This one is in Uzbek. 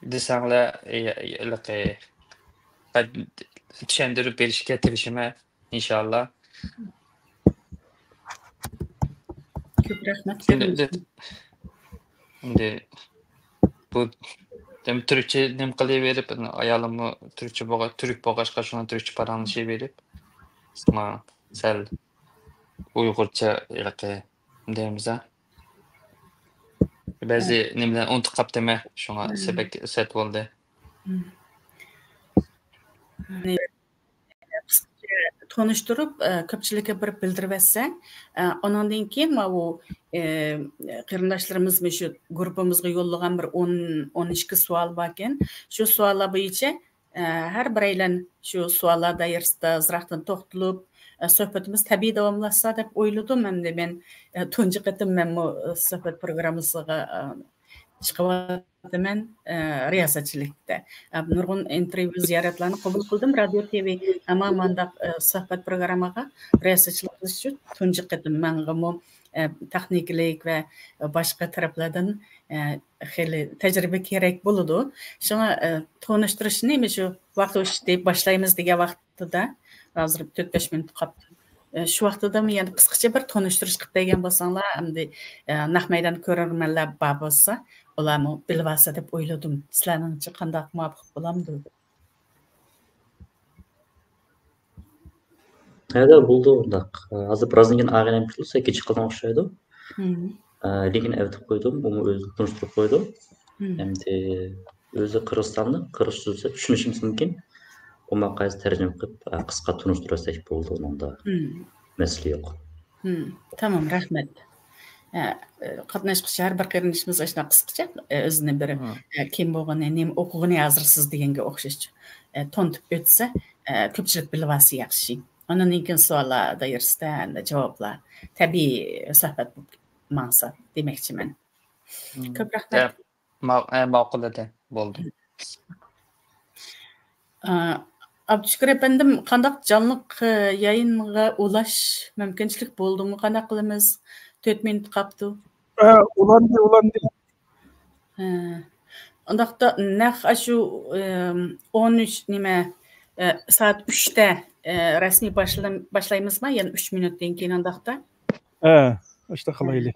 desanglar ilaqi tushuntirib berishga tirishima inshaalloh. Ko'p rahmat. Endi bu Türkçe nem qilaverib, ayolimni turk bo'lg'achqa shuni turkcha paranglashib berib, sonra sal uyg'urcha ilaqi deymiz. Ba'zi nimlar unutib qolibdimi, shunga sabab bo'ldi. Tanıştırıp köpçülükə bir bildirib etsən, ondan keyin bu qarindaşlarımız şu qrupumuzga yollagan bir 12 sual barken, şu suallar bo'yicha har biraylan şu suallar doirasida ziraqdan to'xtalib, suhbatimiz tabiiy davomlashsa deb o'yladim. Endi men tunji qatim men bu suhbat programmasiga chiqyapman riyosatchilikda. Nurg'un intervyu ziyoratlarni qabul qildim. Radio TV hamma mandaq suhbat programmaga riyosatchilik qilish uchun tunji qatim menga texniklik va boshqa taraflardan xeyli tajriba kerak bo'ladi. Shunga tanishtirishni shu vaqt o'tib boshlaymiz degan vaqtida hozir 4-5 minut qoldi. Şu vaqtida men yana qisqacha bir tanishtirish qilib bergan bo'lsanglar, endi naq maydon ko'rarmanlar bor bo'lsa, ularni bilvasa deb o'yladim. Sizlarningcha qanday muvofiq bo'lamdi? Hada bo'ldi undaq. Hozir birozdan ag'anam kelsa, kecha qilgan o'xshaydi. Lekin aytib qo'ydim, uni o'zi tunishtirib qo'ydi. Endi o'zi Qirg'izistonda qirg'iz so'zi tushunishimiz mumkin. Ona qaysi tarjima qilib qisqa tunishtirsak bo'ldi unda. Masala yo'q. Tamam, rahmat. Qatnashqchi har bir qarindoshimiz ashuna qisqacha o'zini bir kim bo'lgani, nima o'qigani hozirsiz deganga o'xshash to'ntib o'tsa, ko'pchilik bilib olsa yaxshi. Ondan keyin savollar doirasida javoblar tabiiy suhbat maqsad demoqchiman. Ko'p rahmat. Ma'qulada bo'ldi. Abdushukur efendim, qandaq canlıq yayınğa ulaş mümkünçilik boldu mu? Qandaq qılımız? 4 minut qaptı. Ulandı. Ondaqda naq aşu 13 nima saat 3'te resmi başlayımız mı? Yani 3 minutdan keyin ondaqda? İşte qalaylı.